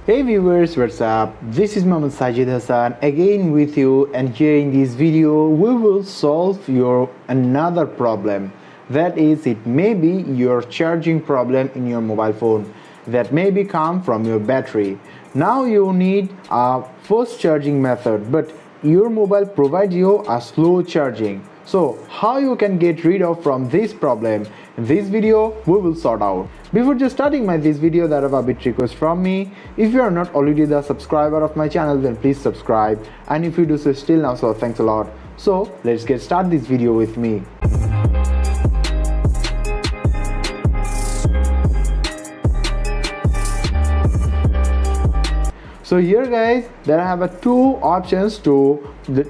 Hey viewers, what's up? This is sajidz again with you, and here in this video we will solve your another problem. That is, it may be your charging problem in your mobile phone that may come from your battery. Now you need a fast charging method, but your mobile provides you a slow charging. So how you can get rid of from this problem? In this video we will sort out. Before just starting this video, there are a bit request from me. If you are not already the subscriber of my channel, then please subscribe, and if you do so still now, so thanks a lot. So let's get start this video with me. So here guys, there I have two options to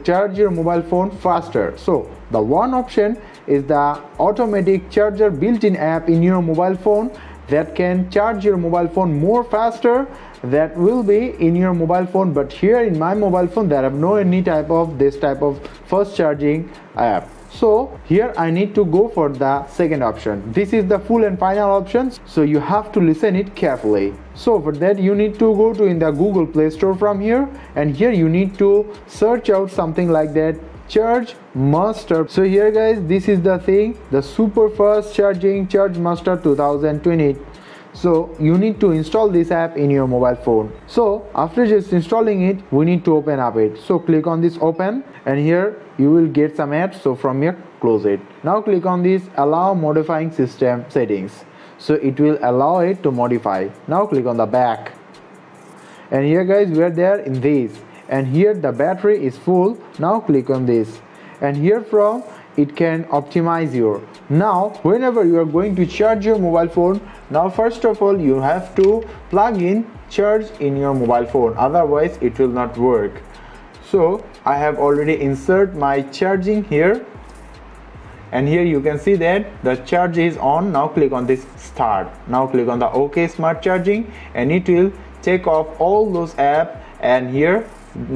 charge your mobile phone faster. So the one option is the automatic charger built-in app in your mobile phone that can charge your mobile phone more faster. That will be in your mobile phone, but here in my mobile phone there have no any type of this type of fast charging app. So here I need to go for the second option. This is the full and final option, so you have to listen it carefully. So for that you need to go to in the Google Play Store from here, and here you need to search out something like that, charge master. So here guys, this is the thing, the super fast charging charge master 2020. So you need to install this app in your mobile phone. So after just installing it, we need to open up it. So click on this open, and here you will get some ads. So from here close it. Now click on this allow modifying system settings. So it will allow it to modify. Now click on the back, and here guys we are there in this, and here the battery is full. Now click on this, and here from it can optimize your. Now whenever you are going to charge your mobile phone, now first of all you have to plug in charge in your mobile phone, otherwise it will not work. So I have already insert my charging here, and here you can see that the charge is on. Now click on this start. Now click on the OK smart charging, and it will take off all those apps, and here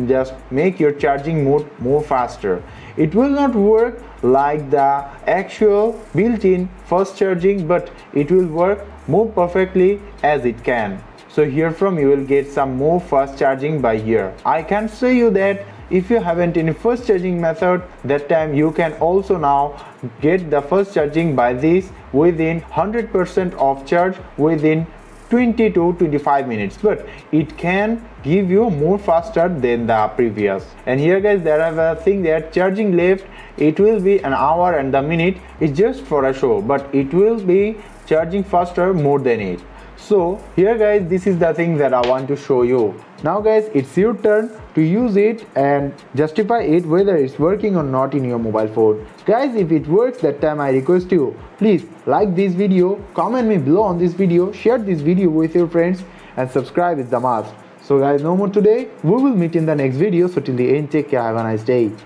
just make your charging mode more faster. It will not work like the actual built-in fast charging, but it will work more perfectly as it can. So here from you will get some more fast charging by here. I can say you that if you haven't any fast charging method, that time you can also now get the fast charging by this within 100% of charge within 20 to 25 minutes, but it can give you more faster than the previous. And here guys, there are a thing that charging left, it will be an hour, and the minute is just for a show, but it will be charging faster more than it. So here guys, this is the thing that I want to show you. Now guys, it's your turn to use it and justify it whether it's working or not in your mobile phone. Guys, if it works, that time I request you, please like this video, comment me below on this video, share this video with your friends, and subscribe is the must. So guys, no more today, we will meet in the next video. So till the end, take care, have a nice day.